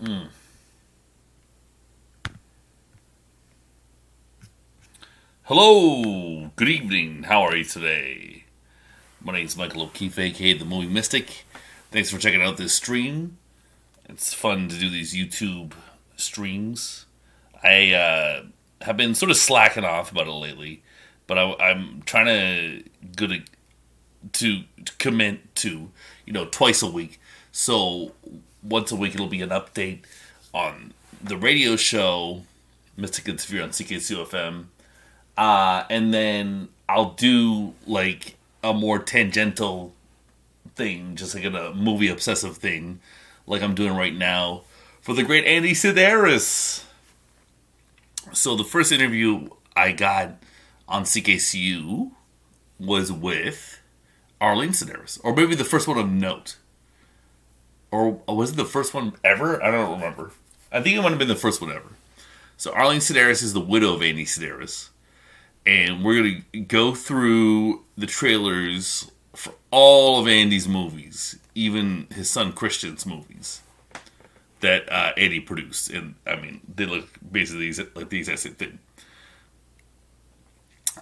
Mm. Hello, good evening. How are you today? My name is Michael O'Keefe, aka the Movie Mystic. Thanks for checking out this stream. It's fun to do these YouTube streams. I have been sort of slacking off about it lately, but I'm trying to to commit to twice a week. So once a week it'll be an update on the radio show Mystic and Sphere on CKCOFM. And then I'll do like a more tangential thing, just like a movie obsessive thing, like I'm doing right now for the great Andy Sidaris. So the first interview I got on CKCU was with Arlene Sidaris, or maybe the first one of note, or was it the first one ever? I don't remember. I think it might have been the first one ever. So Arlene Sidaris is the widow of Andy Sidaris, and we're going to go through the trailers for all of Andy's movies, even his son Christian's movies that Andy produced. And I mean, they look basically like the exact same thing.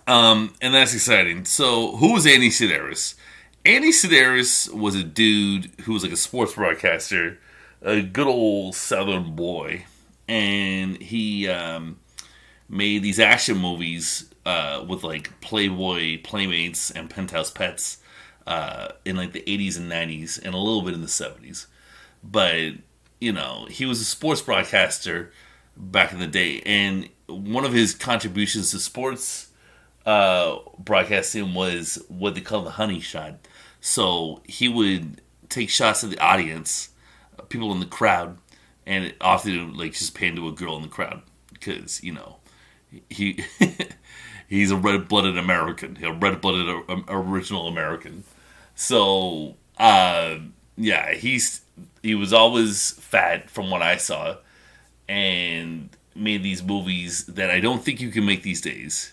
And that's exciting. So, who was Andy Sidaris? Andy Sidaris was a dude who was like a sports broadcaster, a good old Southern boy, and he made these action movies with like Playboy Playmates and Penthouse Pets in like the 80s and 90s and a little bit in the 70s. But, he was a sports broadcaster back in the day. And one of his contributions to sports broadcasting was what they call the honey shot. So he would take shots of the audience, people in the crowd, and often like just pan to a girl in the crowd because, he he's a red-blooded American, a red-blooded original American. So yeah, he was always fat from what I saw, and made these movies that I don't think you can make these days.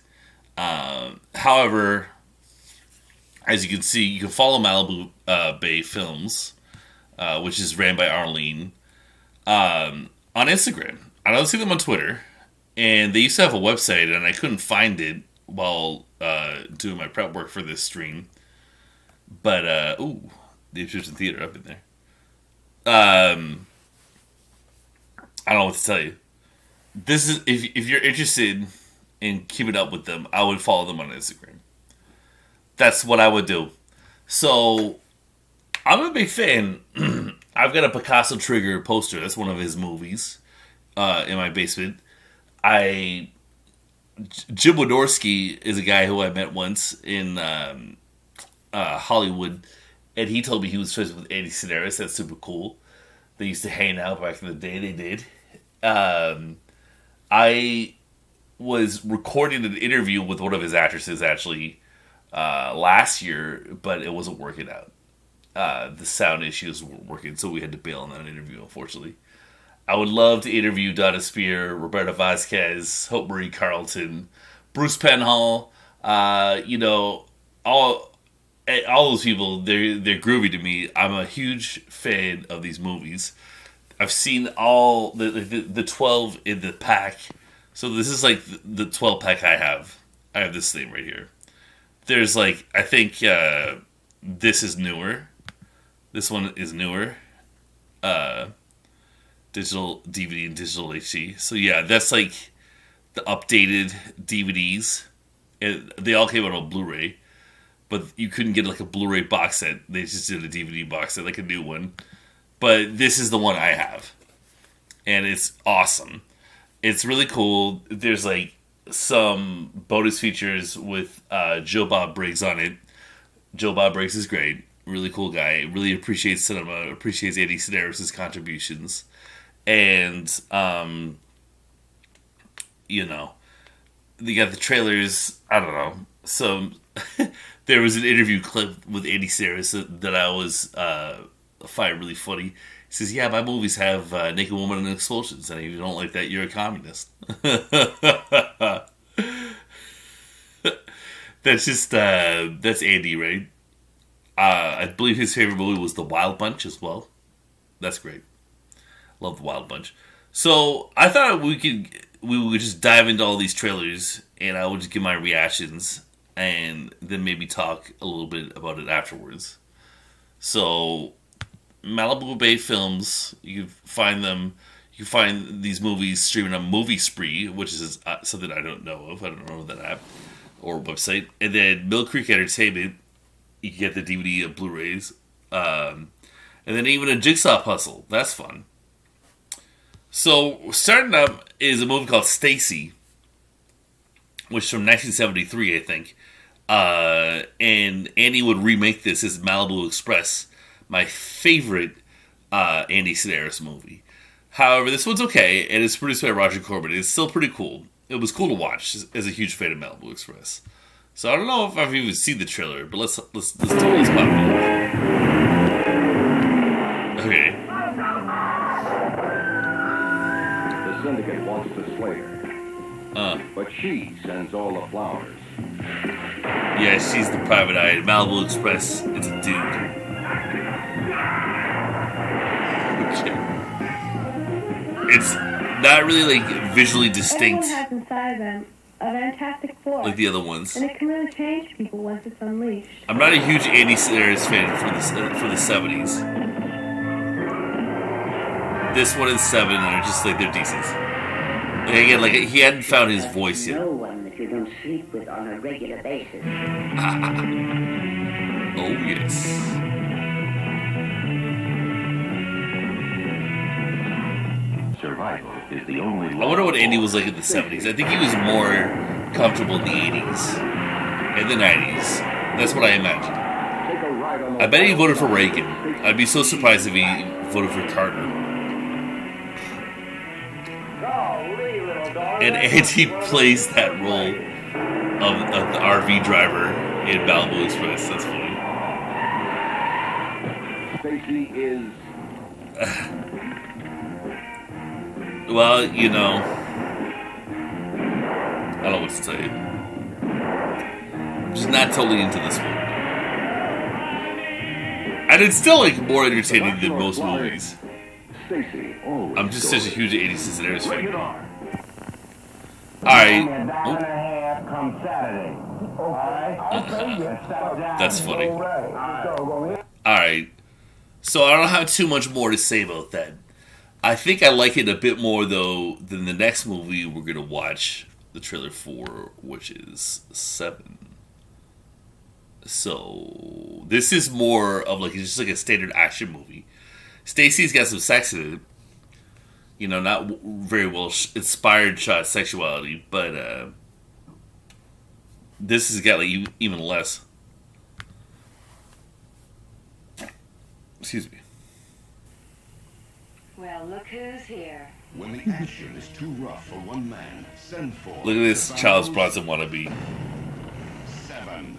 However, as you can see, you can follow Malibu Bay Films, which is ran by Arlene, on Instagram. I don't see them on Twitter. And they used to have a website, and I couldn't find it while doing my prep work for this stream. But, the Egyptian Theater up in there. I don't know what to tell you. This is if you're interested in keeping up with them, I would follow them on Instagram. That's what I would do. So, I'm a big fan. I've got a Picasso Trigger poster. That's one of his movies in my basement. Jim Wynorski is a guy who I met once in Hollywood, and he told me he was friends with Andy Sidaris. That's super cool. They used to hang out back in the day. They did. I was recording an interview with one of his actresses actually last year, but it wasn't working out. The sound issues weren't working, so we had to bail on that interview, unfortunately. I would love to interview Donna Spear, Roberta Vasquez, Hope Marie Carlton, Bruce Penhall. All those people. They're groovy to me. I'm a huge fan of these movies. I've seen all the 12 in the pack. So this is like the 12 pack I have. I have this thing right here. There's like, I think this is newer. This one is newer. Digital DVD and digital HD. So yeah, that's like the updated DVDs. And they all came out on Blu-ray, but you couldn't get like a Blu-ray box set. They just did a DVD box set, like a new one. But this is the one I have, and it's awesome. It's really cool. There's like some bonus features with Joe Bob Briggs on it. Joe Bob Briggs is great. Really cool guy. Really appreciates cinema. Appreciates Andy Sidaris' contributions. And, they got the trailers, I don't know. So, there was an interview clip with Andy Sidaris that I always find really funny. He says, yeah, my movies have naked women and explosions, and if you don't like that, you're a communist. That's Andy, right? I believe his favorite movie was The Wild Bunch as well. That's great. Love the Wild Bunch. So I thought we would just dive into all these trailers, and I would just give my reactions, and then maybe talk a little bit about it afterwards. So Malibu Bay Films, you can find them. You can find these movies streaming on Movie Spree, which is something I don't know of. I don't know that app or website. And then Mill Creek Entertainment, you can get the DVD of Blu-rays. And then even a Jigsaw Puzzle. That's fun. So starting up is a movie called Stacy, which is from 1973, I think. And Andy would remake this as Malibu Express, my favorite Andy Sidaris movie. However, this one's okay, and it's produced by Roger Corman. It's still pretty cool. It was cool to watch as a huge fan of Malibu Express. So I don't know if I've even seen the trailer, but let's do this pop. Okay. The syndicate wants to slay her, but she sends all the flowers. Yeah, she's the private eye. Malibu Express, it's a dude. It's not really like visually distinct. Everyone has inside them a fantastic force, like the other ones, and it can really change people once it's unleashed. I'm not a huge Andy Sidaris fan for the 70s. This one and 7 are just like they're decent. Like, again, like he hadn't found his voice yet. No one that you don't sleep with on a regular basis. Oh yes. Survival is the only. I wonder what Andy was like in the 70s. I think he was more comfortable in the 80s and the 90s. That's what I imagine. I bet he voted for Reagan. I'd be so surprised if he voted for Carter. And Andy plays that role of the RV driver in Malibu Express. That's funny. Stacy is. Well, you know, I don't know what to tell you. I'm just not totally into this one. And it's still like more entertaining than most movies. Stacy, I'm just such a huge 80s Sidaris fan. Alright. That's funny. Alright. So I don't have too much more to say about that. I think I like it a bit more, though, than the next movie we're going to watch the trailer for, which is 7. So, this is more of like, it's just like a standard action movie. Stacy's got some sex in it. You know, not very well inspired shot sexuality, but this has got like even less. Excuse me. Well, look who's here. When the action is too rough for one man, send for. Look at this Charles Bronson wannabe. 7.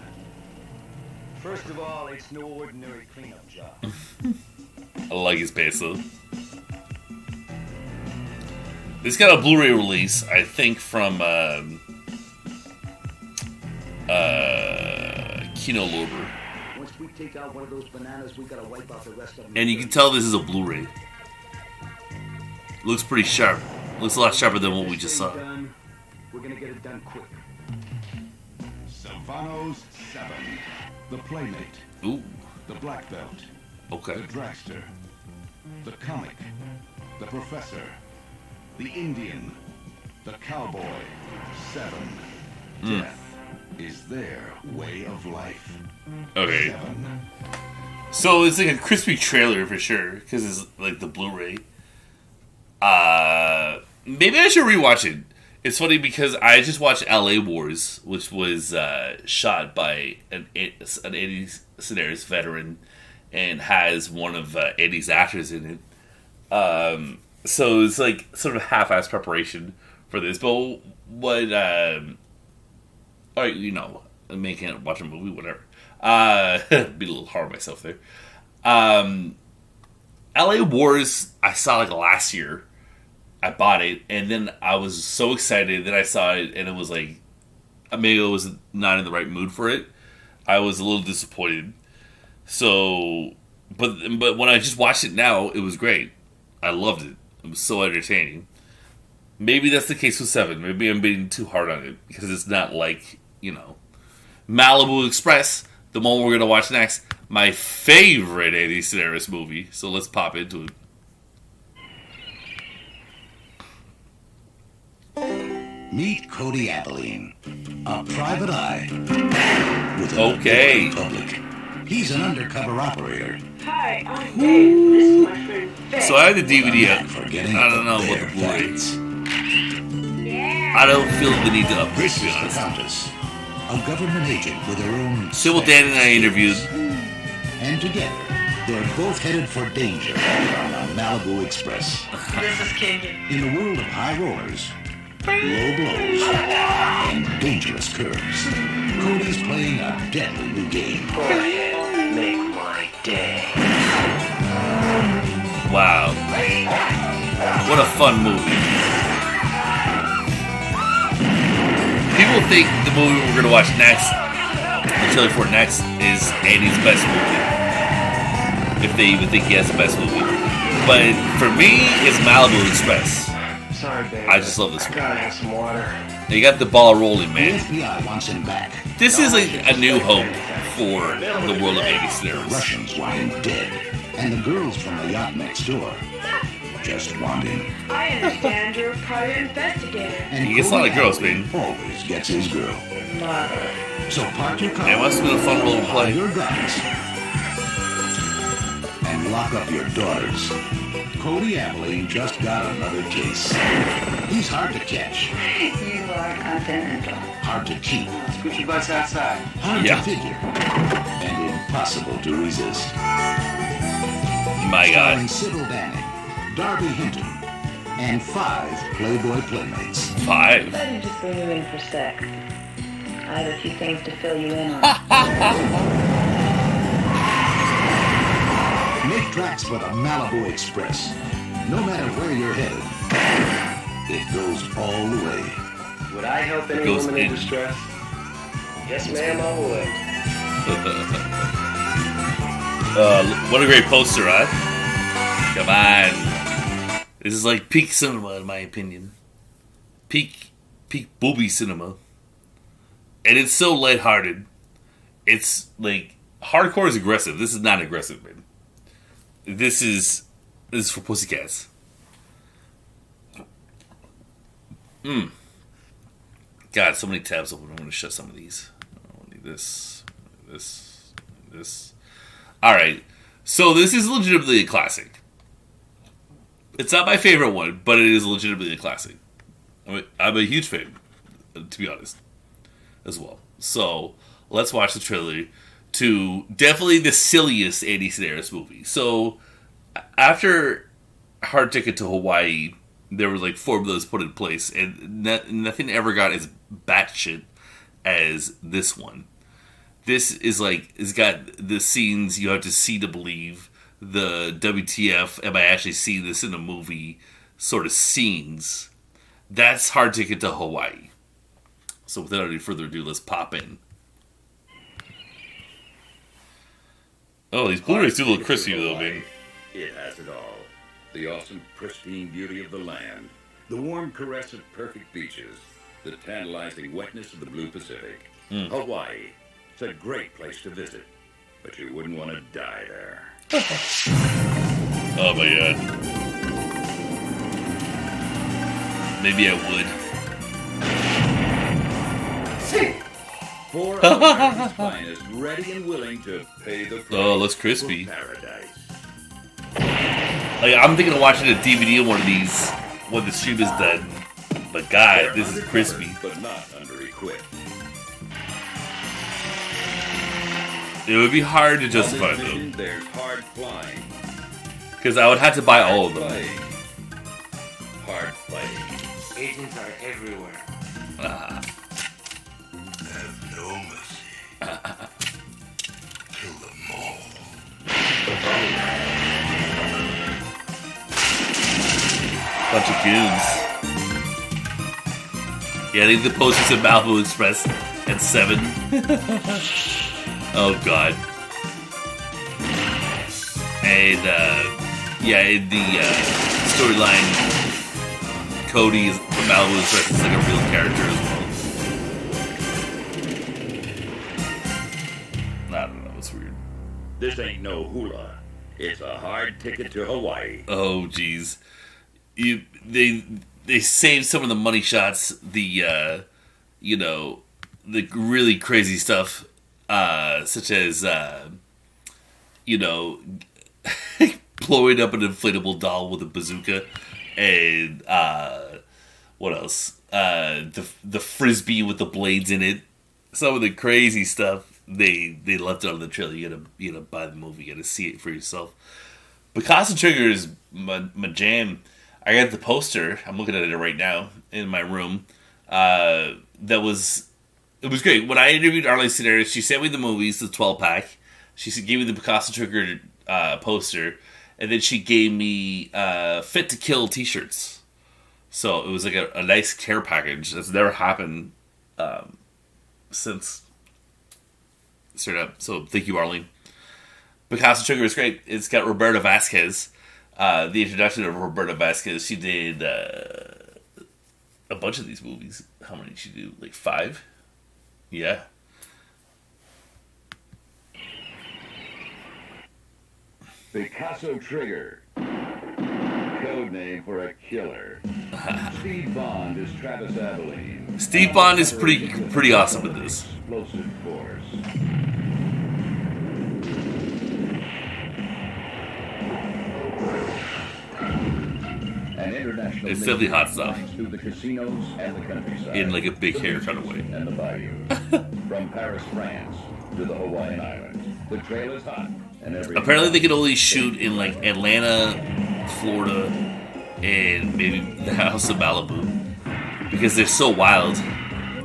First of all, it's no ordinary cleanup job. I like his peso. This got a Blu-ray release, I think, from Kino Lorber. Once we take out one of those bananas, we gotta wipe out the rest of them. And you can tell this is a Blu-ray. Looks pretty sharp. Looks a lot sharper than what we just saw. We're gonna get it done quick. Sylvanos 7. The Playmate. Ooh. The Black Belt. Okay. The Dragster. The Comic. The Professor. The Indian. The Cowboy. 7. Death is their way of life. Okay. 7. So it's like a crispy trailer for sure, because it's like the Blu-ray. Maybe I should rewatch it. It's funny because I just watched L.A. Wars, which was shot by an Andy Sidaris veteran and has one of Andy's actors in it. So it's like sort of half-ass preparation for this. But what, or, you know, I mean, I can't watch a movie, whatever. Be a little hard on myself there. L.A. Wars, I saw like last year. I bought it, and then I was so excited that I saw it, and it was like, maybe I was not in the right mood for it. I was a little disappointed. So, but when I just watched it now, it was great. I loved it. It was so entertaining. Maybe that's the case with 7. Maybe I'm being too hard on it because it's not like, Malibu Express, the one we're going to watch next, my favorite Andy Sidaris movie. So let's pop into it. Meet Cody Abilene, a private eye with an Okay. public. He's an undercover operator. Hi, I'm Dave. This is my friend Faye. So I had the DVD Not up. forgetting I don't know the what bare the Blu-ray. facts. I don't feel the need to upgrade, This to be is the honest. Countess, a government agent with her own. So what Dan and I interviewed. And together, they're both headed for danger on the Malibu Express. This is Kenyon. In the world of high rollers, low blows, and dangerous curves, Cody's playing a deadly new game. Go ahead, make my day. Wow. What a fun movie. People think the movie we're going to watch next, the trailer for next, is Andy's best movie. If they even think he has the best movie. But for me, it's Malibu Express. Sorry, babe. I just love this I one. gotta have some water. They got the ball rolling, The man. FBI wants him back. This is like a new hope for the world of Andy The Sidaris. Russians want him dead. And the girls from the yacht next door just want him. I understand you're a private investigator. And He gets a lot of Cody girls, Abilene man. always gets his girl. So park your car. It must have been a fun role to Lock play. your guns. And lock up your daughters. Cody Abilene just got another case. He's hard to catch, You are continental. hard to keep, Scoot your butts outside. hard Yeah. to figure, and impossible to resist. My Starring God. Sybil Danning, Darby Hinton, and 5 Playboy playmates. 5. Let me just bring you in for sex. I have a few things to fill you in on. Make tracks for the Malibu Express. No matter where you're headed, it goes all the way. Would I help any goes woman in in. distress? Yes, ma'am, I would. What a great poster, huh? Come on. This is like peak cinema, in my opinion. Peak booby cinema. And it's so lighthearted. It's like, hardcore is aggressive. This is not aggressive, man. This is for pussycats. God, so many tabs open. I'm going to shut some of these. I need this. Alright. So this is legitimately a classic. It's not my favorite one, but it is legitimately a classic. I'm a huge fan, to be honest, as well. So let's watch the trailer to definitely the silliest Andy Sidaris movie. So after Hard Ticket to Hawaii, there were like formulas put in place, and nothing ever got as batshit as this one. This is like, it's got the scenes you have to see to believe, the WTF, am I actually seeing this in a movie sort of scenes. That's Hard Ticket to Hawaii. So without any further ado, let's pop in. Oh, these Blu-rays do look crispy though, man. It has it all. The awesome, pristine beauty of the land, the warm caress of perfect beaches, the tantalizing wetness of the blue Pacific. Hawaii. It's a great place to visit, but you wouldn't want to die there. Oh my God. Maybe I would. For America's finest, ready and willing to pay the price. Oh, it looks crispy. For paradise. Like, I'm thinking of watching a DVD on one of these when the stream is done. But God, They're this is undercover, crispy. but not under-equipped. It would be hard to On justify this it mission, though, there's hard flying. because I would have to buy all of them. Playing. Hard playing. Agents are everywhere. Have no mercy. Kill them all. Bunch of goons. Yeah, I think the posters at Malibu Express at 7. Oh God. And yeah, in the storyline. Cody is from Malibu Express is like a real character as well. I don't know, it's weird. This ain't no hula. It's a hard ticket to Hawaii. Oh, jeez. They saved some of the money shots, the really crazy stuff, such as, blowing up an inflatable doll with a bazooka, and, what else? The frisbee with the blades in it. Some of the crazy stuff, they left it on the trailer. You gotta buy the movie, you gotta see it for yourself. Picasso Trigger is my jam. I got the poster. I'm looking at it right now in my room. It was great. When I interviewed Andy Sidaris, she sent me the movies, the 12-pack. She gave me the Picasso Trigger poster, and then she gave me Fit to Kill t-shirts. So it was like a nice care package that's never happened since. Straight up. So thank you, Arlene. Picasso Trigger is great. It's got Roberta Vasquez. The introduction of Roberta Vasquez. She did a bunch of these movies. How many did she do? Like 5? Yeah. Picasso Trigger. Code name for a killer. Steve Bond is Travis Abilene. Steve Bond is pretty awesome in this. Explosive force. An international It's definitely hot stuff. through the casinos and the countryside. In like a big hair kind of way. And the bayou. From Paris, France to the Hawaiian Islands. The trail is hot. And every Apparently they could only shoot in like Atlanta, Florida, and maybe the house of Malibu. Because they're so wild.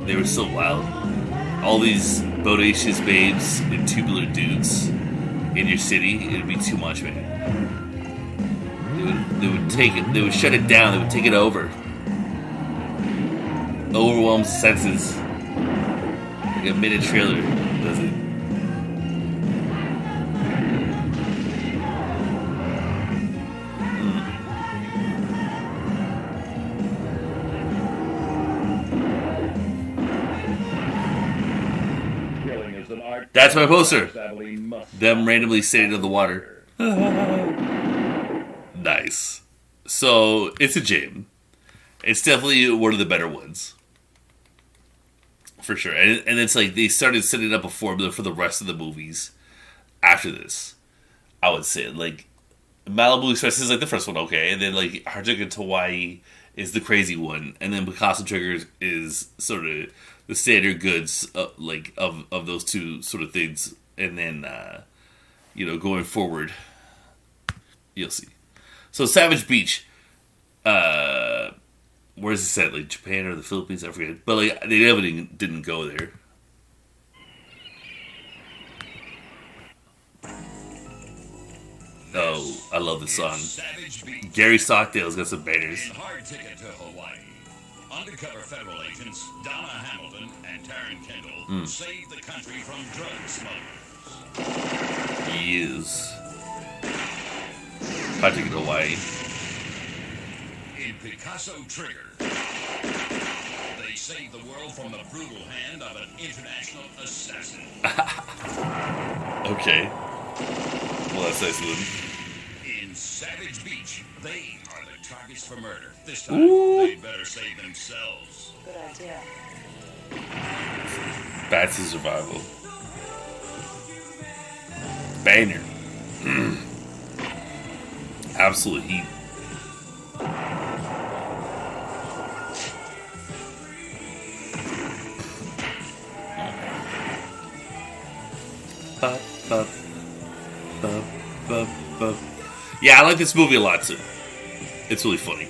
They were so wild. All these bodacious babes and tubular dudes in your city, it'd be too much, man. They would take it. They would shut it down. They would take it over. Overwhelms the senses. Like a minute trailer does it. That's my poster. Them randomly sitting in the water. Nice. So, it's a jam. It's definitely one of the better ones. For sure. And it's like they started setting up a formula for the rest of the movies after this. I would say. Like, Malibu Express is like the first one, okay. And then, like, Hard Ticket to Hawaii is the crazy one. And then Picasso Trigger is sort of the standard goods, of those two sort of things. And then, going forward, you'll see. So Savage Beach, where is it set? Like Japan or the Philippines? I forget. But like they didn't go there. Oh, I love this song. Gary Stockdale's got some bangers. Hard Ticket to Hawaii. Undercover federal agents Donna Hamilton and Taryn Kendall saved the country from drug smugglers. Yes. Hard Ticket to Hawaii. In Picasso Trigger, they saved the world from the brutal hand of an international assassin. Okay. Well, that's nice of them. In Savage Beach, they are the targets for murder. This time, they better save themselves. Good idea. Back to Survival. Banger. Absolute heat. Yeah, I like this movie a lot too. It's really funny.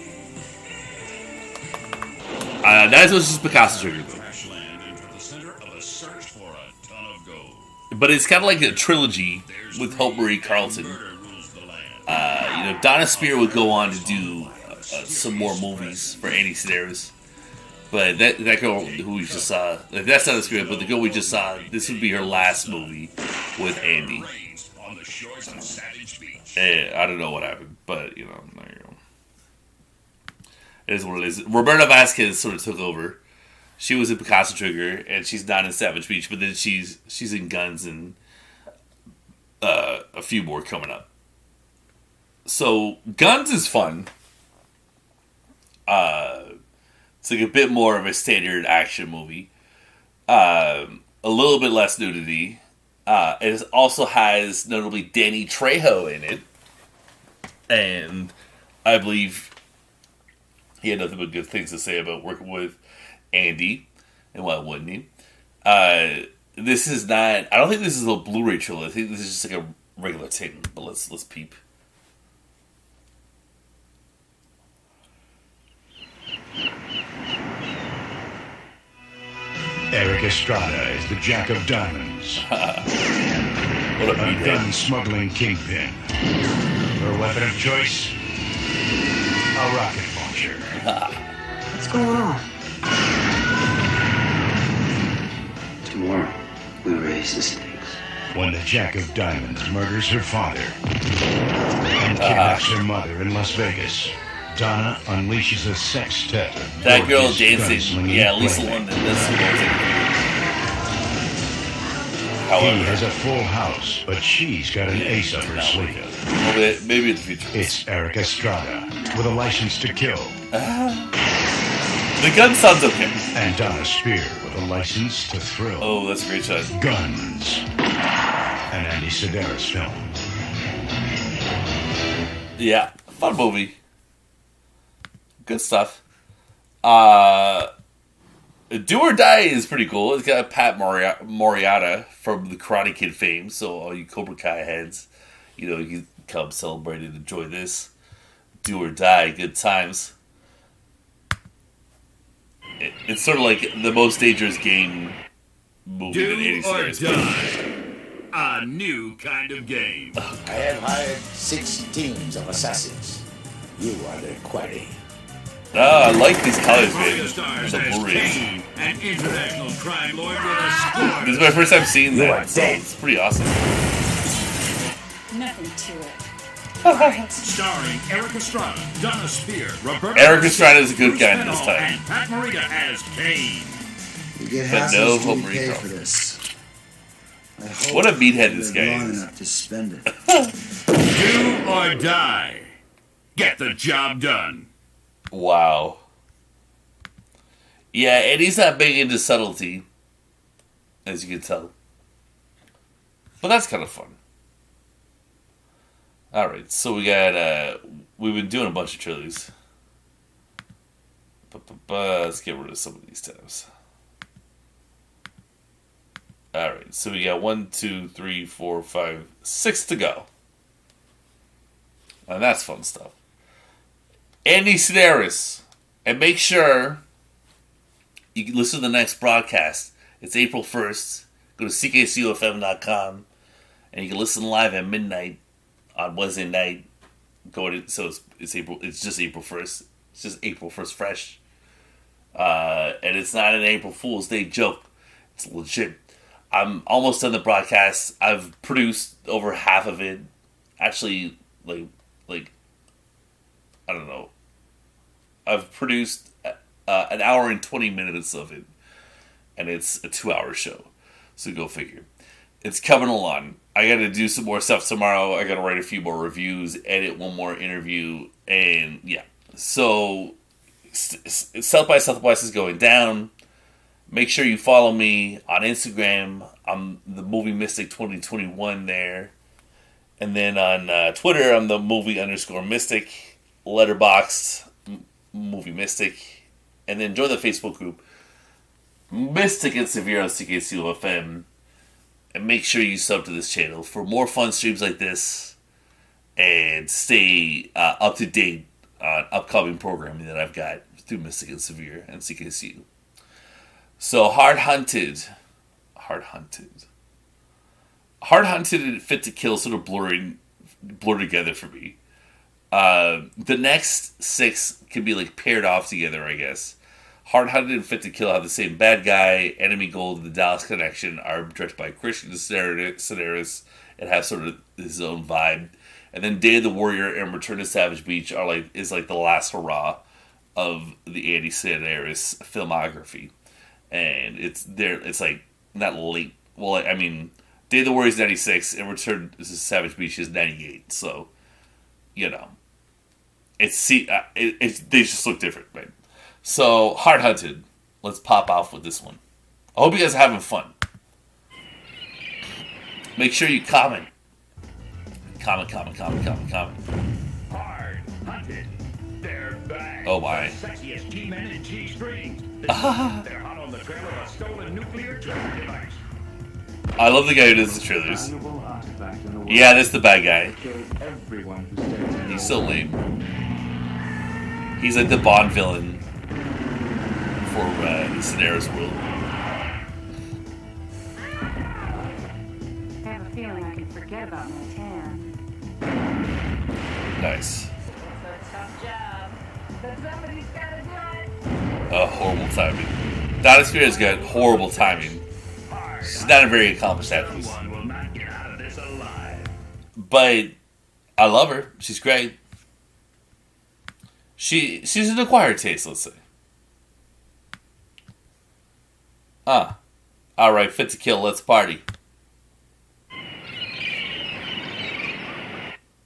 Not as much as Picasso Trigger though. Crash land into the center of a search for a ton of gold. But it's kind of like a trilogy with Hope Marie Carlton. Murder rules the land. Donna Spear would go on to do some more movies for Andy Sidaris. But that girl who we just saw, that's not the script, but the girl we just saw, this would be her last movie with Andy. On the shores of Savage Beach. I don't know what happened, but, there you go. It is what it is. Roberta Vasquez sort of took over. She was in Picasso Trigger, and she's not in Savage Beach, but then she's in Guns and a few more coming up. So Guns is fun. It's like a bit more of a standard action movie. A little bit less nudity. It also has notably Danny Trejo in it, and I believe he had nothing but good things to say about working with Andy, and why wouldn't he? This is not. I don't think this is a Blu-ray trailer. I think this is just like a regular thing. But let's peep. Eric Estrada is the Jack of Diamonds. What a A gun smuggling kingpin. Her weapon of choice? A rocket launcher. What's going on? Tomorrow, we raise the stakes. When the Jack of Diamonds murders her father and kidnaps her mother in Las Vegas, Donna unleashes a sextet. of That girl gorgeous dancing, gunslinging yeah, Lisa playmates. London. This is He however, has a full house, but she's got an ace up her sleeve. maybe in the future. It's Eric Estrada with a license to kill, The gun sounds okay. and Donna Spear with a license to thrill. Oh, that's a great shot. Guns. An Andy Sidaris film. Yeah, fun movie. Good stuff. Do or Die is pretty cool. It's got Pat Morita from the Karate Kid fame, so all you Cobra Kai heads, you can come celebrate and enjoy this. Do or Die, good times. It's sort of like the Most Dangerous Game movie that Andy Do or Sidaris made. die. A new kind of game. I have hired 6 teams of assassins. You are their quarry. I like these colors, Mario man. stars The as Blu-rays. Kane, an international crime lord with a score. This is my first time seeing You are that, so dead. it's pretty awesome. Nothing to it. Starring Eric Estrada, Donna Spear, Roberta Eric Estrada is a good guy Bruce this Penhall, time. and Pat Morita as Kane. You get But half no as Hope much pay Recall. for this. I hope What a meathead you this live guy long is. enough to spend it. Do or die. Get the job done. Wow. Yeah, and he's not big into subtlety, as you can tell. But that's kind of fun. Alright, so we got, we've been doing a bunch of trailers. Let's get rid of some of these tabs. Alright, so we got 1, 2, 3, 4, 5, 6 to go. And that's fun stuff. Andy Sidaris. And make sure you can listen to the next broadcast. It's April 1st. Go to ckcufm.com and you can listen live at midnight on Wednesday night. It's April. It's just April 1st. It's just April 1st fresh. And it's not an April Fool's Day joke. It's legit. I'm almost done the broadcast. I've produced over half of it. Actually, like I don't know. I've produced an hour and 20 minutes of it, and it's a 2-hour show. So go figure. It's coming along. I got to do some more stuff tomorrow. I got to write a few more reviews, edit one more interview, and yeah. So South by Southwest is going down. Make sure you follow me on Instagram. I'm the Movie Mystic 2021 there. And then on Twitter, I'm the movie_mystic. Letterboxd Movie Mystic. And then join the Facebook group Mystic and Severe on CKCOFM. And make sure you sub to this channel for more fun streams like this. And stay up to date on upcoming programming that I've got through Mystic and Severe and CKCU. So Hard Hunted and Fit to Kill sort of blur together for me. The next 6 can be like paired off together, I guess. Hard Hunted and Fit to Kill have the same bad guy. Enemy Gold and The Dallas Connection are directed by Christian Sidaris and have sort of his own vibe. And then Day of the Warrior and Return to Savage Beach is like the last hurrah of the Andy Sidaris filmography, and it's like not late. Well, I mean, Day of the Warriors 96 and Return to Savage Beach is 98. So, you know, they just look different, right? So, Hard Hunted. Let's pop off with this one. I hope you guys are having fun. Make sure you comment. Comment. Hard Hunted. They're back. Oh my. The sexiest G-men in G-strings. They're hot on the trail of a stolen nuclear trigger device. I love the guy who does the trailers. Yeah, that's the bad guy. He's so lame. He's like the Bond villain for the Sidaris world. I have a feeling I can forget about my tan. Nice. It's a tough job, but somebody's gotta do it. Horrible timing. Donna Spears got horrible timing. She's not a very accomplished actress. But I love her. She's great. She's an acquired taste, let's say. Alright, Fit to Kill, let's party.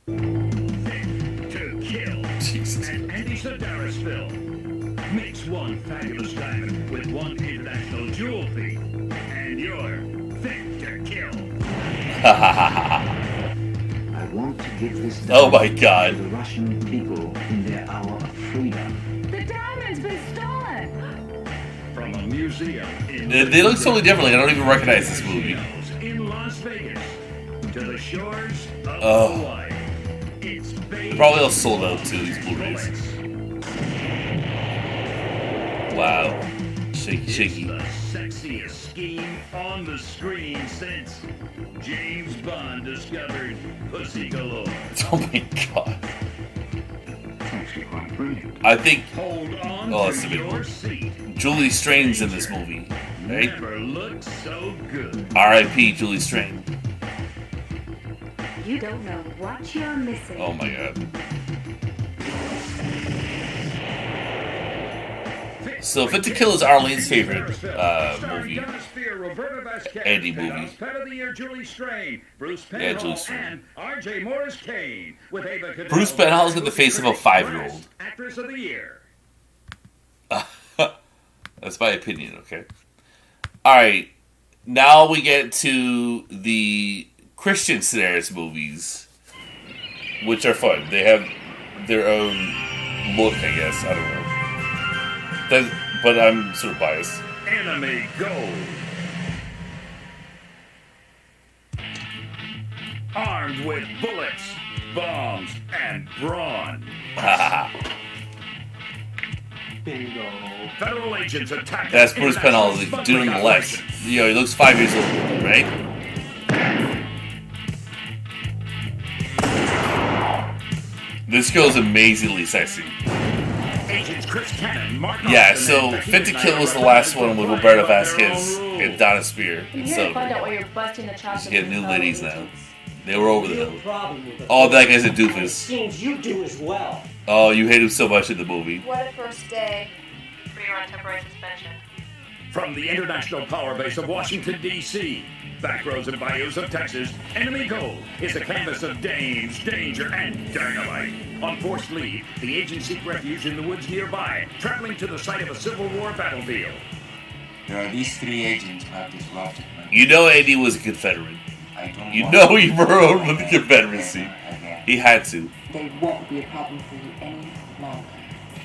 Fit to Kill. Jesus. An Andy Sidaris film. Mix one fabulous diamond with one international jewel thief. And you're fit to kill. I want to give this Oh my God. to the Russian people in their hour of freedom. The diamond's been stolen! From a museum in They look totally different. Like, I don't even recognize this movie. in Las Vegas to the shores of Oh. Hawaii. It's Probably all sold out too, these Blu-rays. Wow. Shaky. The sexiest scheme on the screen since James Bond discovered Pussy Galore. Oh my God. It's actually quite brilliant. I think Hold on that's to a big your one. seat. Julie Strain's in this movie, right? Never looked so good. R.I.P. Julie Strain. You don't know what you're missing. Oh my God. So Fit to Kill is Arlene's favorite movie. Andy movie. Pet of the Year Julie Strain, Bruce Yeah, Penhall, Julie Strain. and R.J. Morris Kane with Ava Cadell. Bruce Penhall's got the face of a 5-year-old. Actress of the Year. That's my opinion, okay? Alright, now we get to the Christian Sidaris movies, which are fun. They have their own look, I guess. I don't know. But I'm sort of biased. Enemy Gold. Armed with bullets, bombs, and brawn. Bingo. Federal agents attack. That's Bruce Penhall, the dude on the left. Yo, he looks 5 years old, right? This girl's amazingly sexy. Agents Chris Cannon, Mark Yeah, Austin, so and Fit to Kill was the last one with Roberta Vasquez and Donna Spear. I'm And here so to find out why you're busting the chops. she's getting new ladies now. They were over the hill. Oh, that guy's a doofus. Seems you do as well. Oh, you hate him so much in the movie. What a first day. For your temporary suspension. From the International Power Base of Washington, D.C., back roads and bayous of Texas, Enemy Gold is a canvas of dames, danger, and dynamite. On forced leave, the agents seek refuge in the woods nearby, traveling to the site of a Civil War battlefield. There are these three agents who have disrupted my... You know Andy was a Confederate. I don't You want know he burrowed with the Confederacy. He had to. They won't be a problem for you any longer.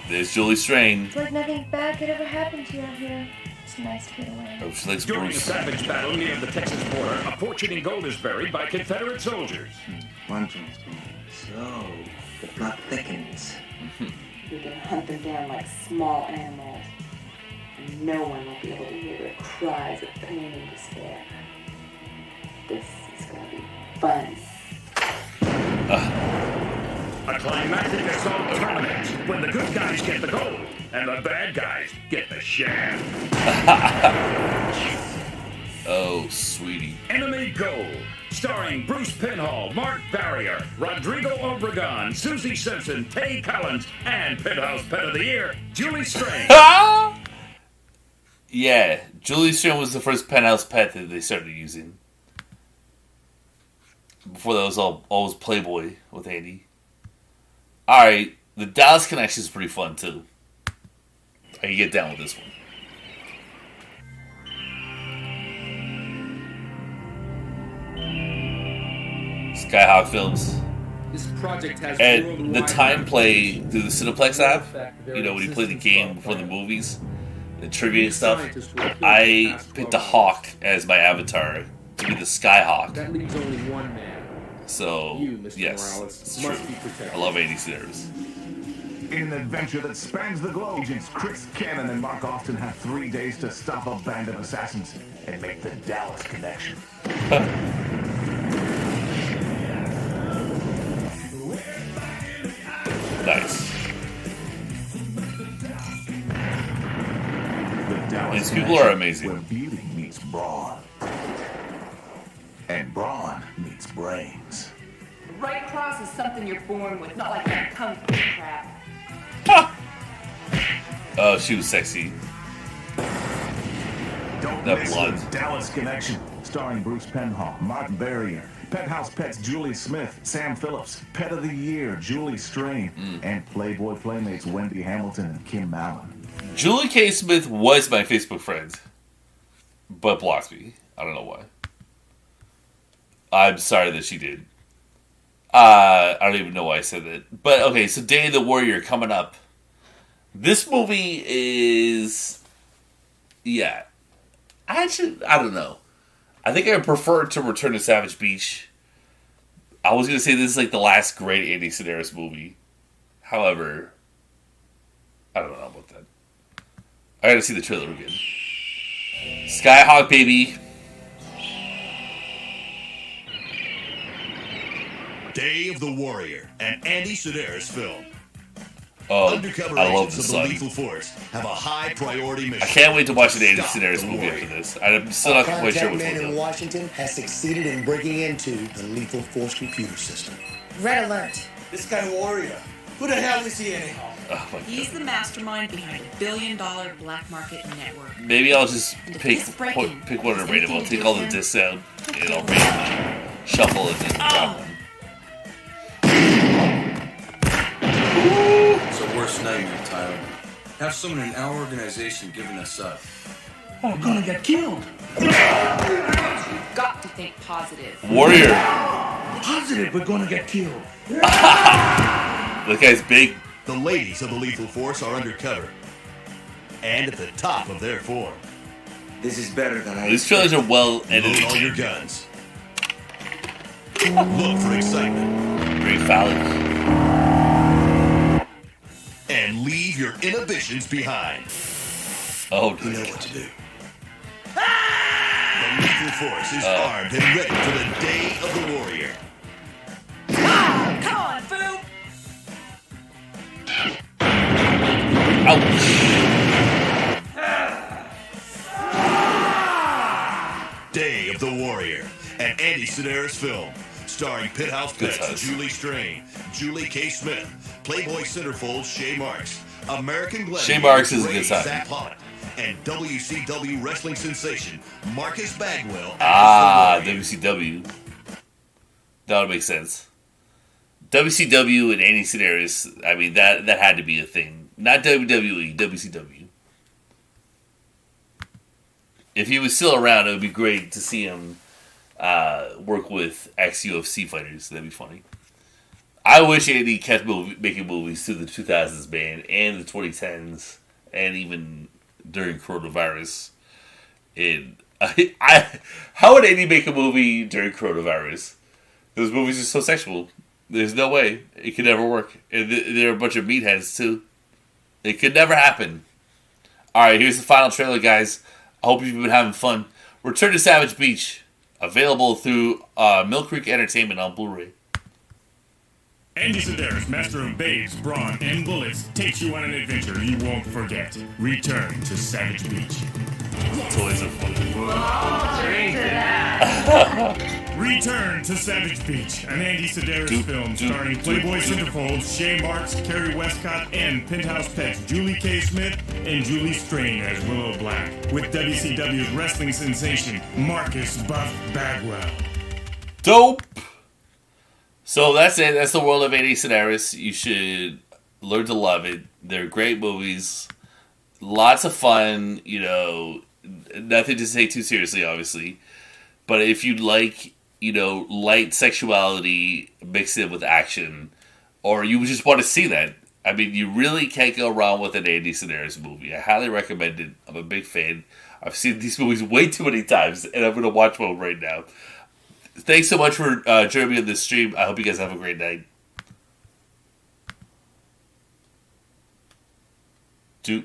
There's Julie Strain. It's like nothing bad could ever happen to you out here. It's nice to get away. Oh, she likes During a Bruce. savage battle near the Texas border, a fortune in gold is buried by Confederate soldiers. One transform. So, the plot thickens. We can hunt them down like small animals. And no one will be able to hear their cries of pain and despair. This is gonna be fun. A climactic assault tournament when the good guys get the gold and the bad guys get the shaft. Oh, sweetie. Enemy Gold, Starring Bruce Penhall, Mark Barrier, Rodrigo Obregon, Susie Simpson, Tay Collins, and Penthouse Pet of the Year, Julie Strain. Yeah, Julie Strain was the first Penthouse pet that they started using. Before that was always Playboy with Andy. Alright, the Dallas Connection is pretty fun too. I can get down with this one. Skyhawk Films. This project has and the time play through the Cineplex app, you know, when you play the game before the movies, the trivia and stuff, I picked a hawk as my avatar to be the Skyhawk. That leaves only one man. So, you, Mr. yes, Morales, it's must true. be protected. I love Andy Sidaris. In an adventure that spans the globe, agents Chris Cannon and Mark Austin have 3 days to stop a band of assassins and make the Dallas Connection. Nice. These people are amazing. Where beauty meets brawn. And brawn meets brains. Right cross is something you're born with, not like that kung fu crap. Oh, she was sexy. Don't That miss blood. the Dallas Connection, starring Bruce Penhall, Mark Barrier, Penthouse Pets Julie Smith, Sam Phillips, Pet of the Year Julie Strain, and Playboy Playmates Wendy Hamilton and Kim Mallon. Julie K. Smith was my Facebook friend, but blocked me. I don't know why. I'm sorry that she did. I don't even know why I said that. But okay, so Day of the Warrior coming up. This movie is, yeah. I don't know. I think I prefer to Return to Savage Beach. I was going to say this is like the last great Andy Sidaris movie. However, I don't know about that. I gotta see the trailer again. Skyhawk, baby. Day of the Warrior, an Andy Sidaris film. Oh, Undercover I love agents the of sun. the Lethal Force have a high priority mission. I can't wait to watch an Andy Stop Sidaris the movie warrior. after this. I'm still not quite sure what's man going in on. Washington has succeeded in breaking into the Lethal Force computer system. Red alert. This guy Warrior, who the hell is he anyhow? Oh my He's God. the mastermind behind a billion-dollar black market network. Maybe I'll just And if pick this break-in pick one and has rate them. I'll anything to take do all with the him, discs out and I'll rate them. Shuffle it and drop one. It's a worst nightmare, Tyler. Have someone in our organization giving us up. We're gonna get killed. You've got to think positive. Warrior. Positive, we're gonna get killed. That guy's big. The ladies of the Lethal Force are undercover and at the top of their form. This is better than I These trailers are well Load all edited. your guns. Look for excitement. Very phallic. And leave your inhibitions behind. Oh, You know what to do. The Lethal Force is armed and ready for the Day of the Warrior. Come on, Foo! ouch. Day of the Warrior, an Andy Sidaris film, starring Penthouse Pets Penthouse. Julie Strain, Julie K. Smith, Playboy centerfold Shay Marks, American Gladiator Shay Marks is a Ray good sign. Zappott, and WCW wrestling sensation Marcus Bagwell. Ah, as the Warrior. WCW. That would make sense. WCW and Andy Sidaris, I mean, that had to be a thing. Not WWE, WCW. If he was still around, it would be great to see him work with ex-UFC fighters. That'd be funny. I wish Andy kept making movies through the 2000s, man, and the 2010s, and even during coronavirus. How would Andy make a movie during coronavirus? Those movies are so sexual. There's no way. It could never work. And they're a bunch of meatheads, too. It could never happen. Alright, here's the final trailer, guys. I hope you've been having fun. Return to Savage Beach. Available through Mill Creek Entertainment on Blu-ray. Andy Sidaris, master of babes, brawn, and bullets, takes you on an adventure you won't forget. Return to Savage Beach. Toys are funny. Drink to that. Return to Savage Beach, an Andy Sidaris film starring Playboy Centerfold, Shay Marks, Kerry Westcott, and Penthouse Pets, Julie K. Smith, and Julie Strain as Willow Black, with WCW's wrestling sensation, Marcus Buff Bagwell. Dope! So that's it. That's the world of Andy Sidaris. You should learn to love it. They're great movies. Lots of fun, you know, nothing to take too seriously, obviously. But if you like, you know, light sexuality mixed in with action, or you just want to see that, I mean, you really can't go wrong with an Andy Sidaris movie. I highly recommend it. I'm a big fan. I've seen these movies way too many times, and I'm going to watch one right now. Thanks so much for joining me on this stream. I hope you guys have a great night. Do.